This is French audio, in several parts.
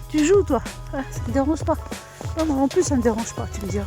Tu joues toi, ah, ça ne me dérange pas. Non, non, en plus ça ne me dérange pas, tu me diras.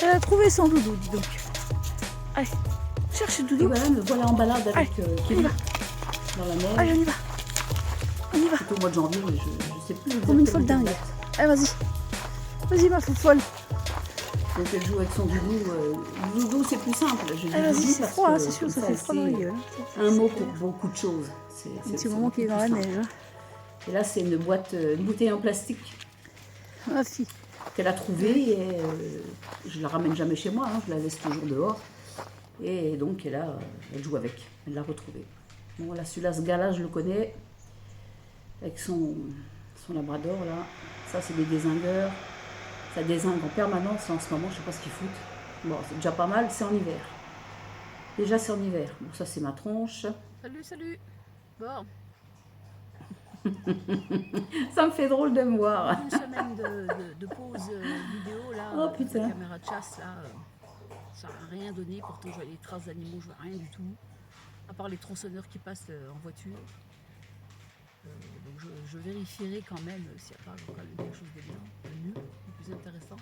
Elle a trouvé son doudou, dis donc. Allez, cherche le doudou. Et voilà, me voilà en balade avec Kelly dans la neige. Allez, on y va. On y va. C'était au mois de janvier, mais je sais plus. Comme une folle dingue. Allez, vas-y. Vas-y, ma folle. Donc elle joue avec son doudou. Le doudou, c'est plus simple. Allez, vas-y, c'est froid, c'est sûr, ça fait froid dans la gueule. Un mot pour beaucoup de choses. Un petit moment qu'il est dans la neige. Et là, c'est une bouteille en plastique Ma fille. qu'elle a trouvée. Et je la ramène jamais chez moi, hein, je la laisse toujours dehors. Et donc, elle joue avec. Elle l'a retrouvée. Bon, voilà, celui-là, ce gars-là, je le connais. Avec son labrador, là. Ça, c'est des dézingueurs. Ça dézingue en permanence. En ce moment, je sais pas ce qu'ils foutent. Bon, c'est déjà pas mal. C'est en hiver. Déjà, c'est en hiver. Bon, ça, c'est ma tronche. Salut, salut. Bon. Ça me fait drôle de me voir. Une semaine de pause vidéo, là. Oh, putain. La caméra de chasse, là. Ça n'a rien donné. Pourtant, je vois les traces d'animaux, je vois rien du tout. À part les tronçonneurs qui passent en voiture. Donc je vérifierai quand même s'il n'y a pas quand même quelque chose de bien, de mieux, de plus intéressant.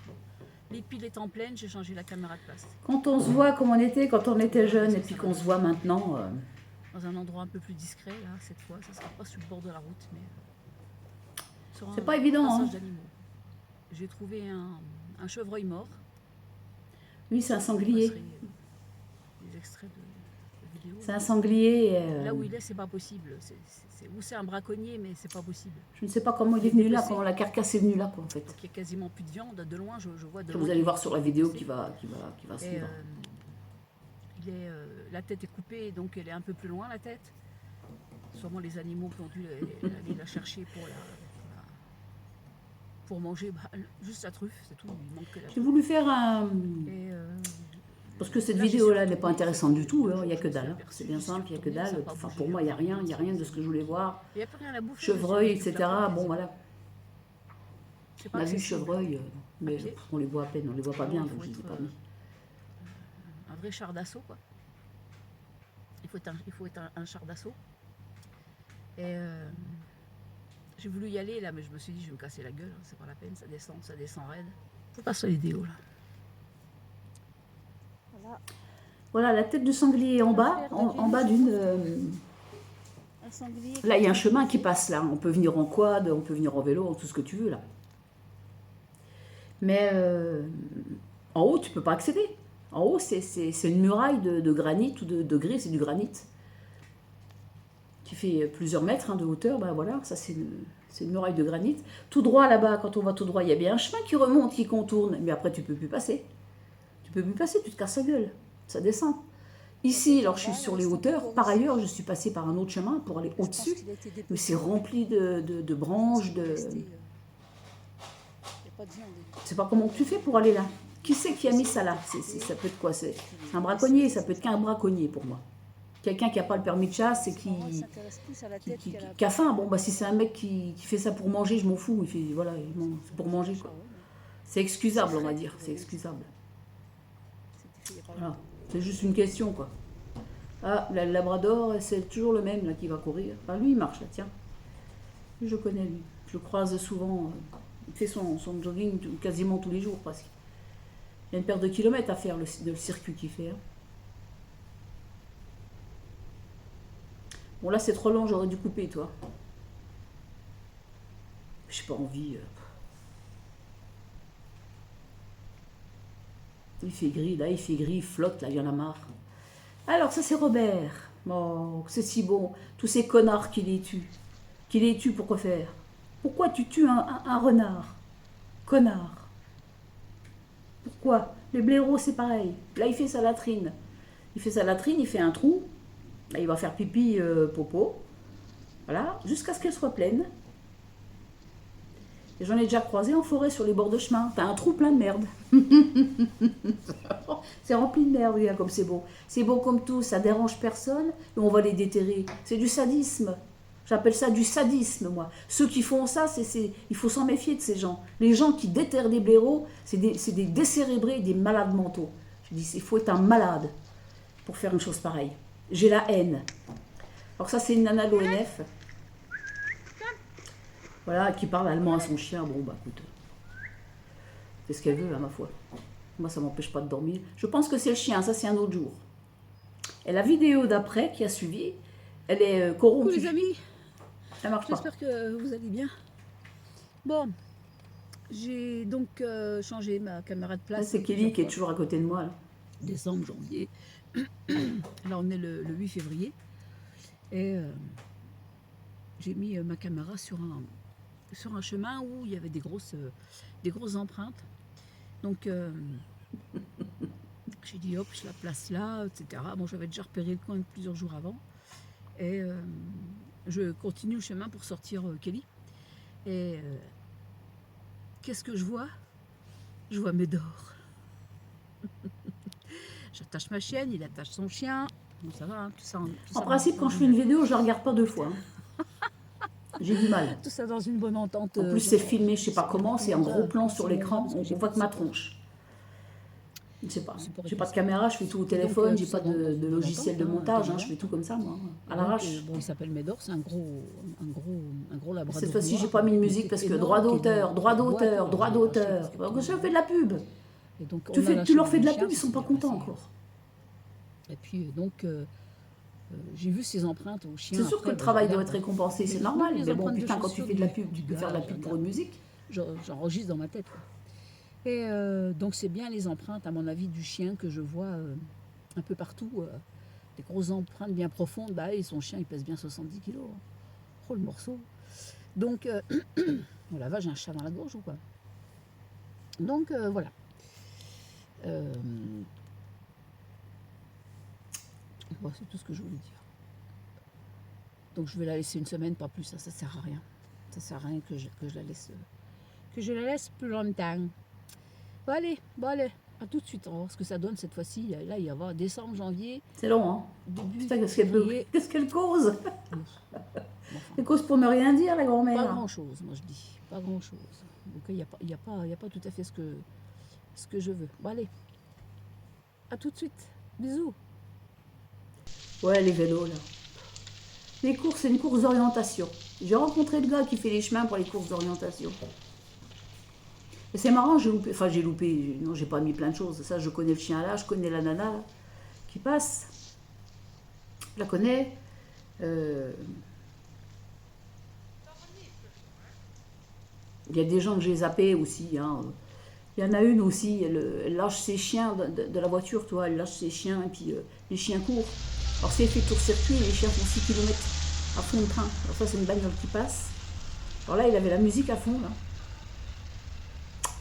Les piles étant pleines, j'ai changé la caméra de place. Quand on se voit comme on était quand on était jeune et puis qu'on se voit maintenant. Dans un endroit un peu plus discret, là, cette fois, ça ne sera pas sur le bord de la route, mais sur C'est pas évident, hein. d'animaux. J'ai trouvé un chevreuil mort. Lui, c'est un sanglier. Des extraits de vidéos. C'est un sanglier. Là où il est, c'est pas possible. C'est un braconnier, mais c'est pas possible. Je ne sais pas comment il est venu là, comment la carcasse est venue là, quoi, en fait. Donc, il n'y a quasiment plus de viande. De loin, je vois de loin. Vous allez voir sur la vidéo qui va suivre. La tête est coupée, donc elle est un peu plus loin, la tête. Sûrement les animaux qui ont dû aller la chercher pour manger juste la truffe, c'est tout. Il manque que la J'ai truffe. voulu faire un... Parce que cette vidéo-là n'est pas intéressante du tout, il n'y a que dalle. Hein. C'est bien simple, il n'y a que dalle. Enfin, pour moi, il n'y a rien de ce que je voulais voir. Il n'y a plus rien à bouffer. Chevreuil, etc. Bon, voilà. C'est On pas a vu accessible. chevreuil, mais pied. on les voit à peine, on les voit pas bien, donc je ne les ai pas mis. Un vrai char d'assaut, quoi. Il faut être un char d'assaut. Et j'ai voulu y aller là, mais je me suis dit je vais me casser la gueule, hein, c'est pas la peine, ça descend raide. Je passe la vidéo là. Voilà, la tête du sanglier en bas, en bas d'une... Là, il y a un chemin qui passe là. On peut venir en quad, on peut venir en vélo, tout ce que tu veux là. Mais en haut, tu peux pas accéder. En haut, c'est une muraille de granit ou de grès, c'est du granit. Qui fait plusieurs mètres de hauteur. Ben voilà, ça c'est une muraille de granit. Tout droit là-bas, quand on va tout droit, il y a bien un chemin qui remonte, qui contourne. Mais après, tu peux plus passer. Tu peux plus passer, tu te casses la gueule. Ça descend. Ici, alors je suis sur les hauteurs. Par ailleurs, je suis passée par un autre chemin pour aller au-dessus. Mais c'est rempli de branches, Je sais pas comment tu fais pour aller là. Qui c'est qui a mis ça là? Ça peut être quoi? C'est un braconnier, ça peut être qu'un braconnier pour moi. Quelqu'un qui n'a pas le permis de chasse et qui a faim. Bon, bah si c'est un mec qui fait ça pour manger, je m'en fous. Il fait, voilà, c'est pour manger quoi. C'est excusable, on va dire. C'est excusable. Voilà. C'est juste une question quoi. Ah, le labrador, c'est toujours le même là qui va courir. Enfin, lui, il marche là, tiens. Lui, je connais lui. Je le croise souvent. Il fait son jogging quasiment tous les jours presque. Il y a une paire de kilomètres à faire, le circuit qu'il fait. Hein. Bon, là, c'est trop long, j'aurais dû couper, toi. J'ai pas envie. Il fait gris, là, il fait gris, il flotte, là, il y en a marre. Alors, ça, c'est Robert. Oh, c'est si bon. Tous ces connards qui les tuent. Qui les tuent, pourquoi faire? Pourquoi tu tues un renard? Connard. Pourquoi? Les blaireaux, c'est pareil. Là, il fait sa latrine. Il fait sa latrine, il fait un trou. Là, il va faire pipi, popo. Voilà, jusqu'à ce qu'elle soit pleine. Et j'en ai déjà croisé en forêt sur les bords de chemin. T'as un trou plein de merde. C'est rempli de merde, regarde comme c'est beau. C'est beau comme tout, ça dérange personne et on va les déterrer. C'est du sadisme. J'appelle ça du sadisme, moi. Ceux qui font ça, il faut s'en méfier de ces gens. Les gens qui déterrent des blaireaux, c'est des décérébrés, des malades mentaux. Je dis, il faut être un malade pour faire une chose pareille. J'ai la haine. Alors ça, c'est une nana de l'ONF. Voilà, qui parle allemand à son chien. Bon, bah écoute, c'est ce qu'elle veut, à ma foi. Moi, ça m'empêche pas de dormir. Je pense que c'est le chien, ça c'est un autre jour. Et la vidéo d'après, qui a suivi, elle est Coucou corrompue. les amis, Ça marche pas. j'espère que vous allez bien. Bon, j'ai donc changé ma caméra de Là, place. c'est Kelly qui est toujours à côté de moi. Là. Décembre, janvier. Là, on est le 8 février. Et j'ai mis ma caméra sur un chemin où il y avait des grosses empreintes. Donc, j'ai dit hop, je la place là, etc. Bon, j'avais déjà repéré le coin plusieurs jours avant. Et je continue le chemin pour sortir Kelly. Et qu'est-ce que je vois? Je vois Médor. J'attache ma chienne, il attache son chien. Bon, ça va, hein, tout ça. En principe, quand je fais une vidéo, je la regarde pas 2 fois. Hein. J'ai du mal. Tout ça dans une bonne entente. En plus, c'est filmé, je sais pas comment, c'est un gros plan sur l'écran, on voit que ma tronche. Je sais pas. J'ai pas de caméra, je fais tout au téléphone, j'ai pas de logiciel de montage, hein, je fais tout comme ça, moi, à l'arrache. Bon, il s'appelle Médor, c'est un gros labrador. Cette fois-ci, j'ai pas mis de musique parce que droit d'auteur. Donc, je fais de la pub. Tu leur fais de la pub, ils sont pas contents encore. Et puis, donc, j'ai vu ces empreintes au chien. C'est sûr que le travail doit être récompensé, c'est normal. Mais bon, putain, quand tu fais de la pub, tu peux faire de la pub pour une musique. J'enregistre dans ma tête. Et donc, c'est bien les empreintes, à mon avis, du chien que je vois un peu partout. Des grosses empreintes bien profondes. Bah, et son chien, il pèse bien 70 kilos. Oh, le morceau. Donc, oh la vache, j'ai un chat dans la gorge ou quoi? Donc, voilà. Bon, c'est tout ce que je voulais dire. Donc, je vais la laisser une semaine, pas plus. Ça sert à rien. Ça sert à rien que je la laisse plus longtemps. Bon, allez, à tout de suite. On va voir ce que ça donne cette fois-ci. Là, il y a décembre, janvier. C'est long, hein? Putain, qu'est-ce qu'elle cause? Enfin, elle cause pour ne rien dire, la grand-mère. Pas grand-chose, moi je dis. Pas grand-chose. Donc, il n'y a pas tout à fait ce que je veux. Bon, allez. À tout de suite. Bisous. Ouais, les vélos, là. Les courses, c'est une course d'orientation. J'ai rencontré le gars qui fait les chemins pour les courses d'orientation. Et c'est marrant, j'ai loupé, non, j'ai pas mis plein de choses. Ça, je connais le chien là, je connais la nana là, qui passe. Je la connais. Il y a des gens que j'ai zappés aussi. Hein. Il y en a une aussi, elle lâche ses chiens de la voiture, toi, elle lâche ses chiens et puis les chiens courent. Alors si elle fait tour-circuit, les chiens font 6 km à fond de train. Alors ça, c'est une bagnole qui passe. Alors là, il avait la musique à fond, là.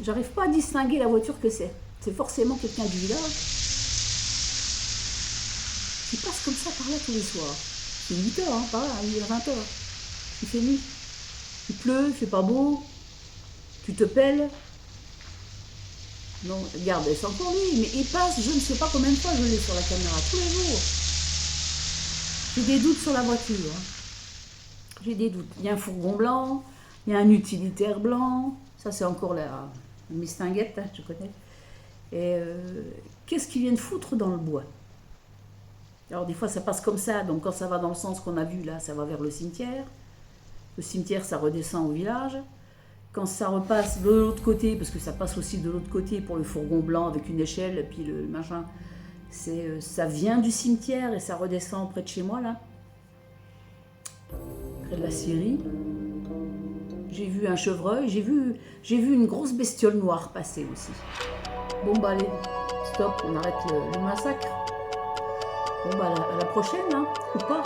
J'arrive pas à distinguer la voiture que c'est. C'est forcément quelqu'un du village qui passe comme ça par là tous les soirs. C'est 8 heures, hein, par là, il est 20 heures. Il fait nuit. Il pleut, il fait pas beau. Tu te pelles. Non, regarde, c'est encore lui, mais il passe, je ne sais pas combien de fois je l'ai sur la caméra, tous les jours. J'ai des doutes sur la voiture. Hein. J'ai des doutes. Il y a un fourgon blanc, il y a un utilitaire blanc. Ça, c'est encore la mistinguette, hein, je connais. Et qu'est-ce qu'ils viennent foutre dans le bois? Alors, des fois, ça passe comme ça. Donc, quand ça va dans le sens qu'on a vu, là, ça va vers le cimetière. Le cimetière, ça redescend au village. Quand ça repasse de l'autre côté, parce que ça passe aussi de l'autre côté pour le fourgon blanc avec une échelle, et puis le machin, ça vient du cimetière et ça redescend près de chez moi, là. Près de la Syrie. J'ai vu un chevreuil, j'ai vu une grosse bestiole noire passer aussi. Bon bah allez, stop, on arrête le massacre. Bon bah à la prochaine, hein, ou pas.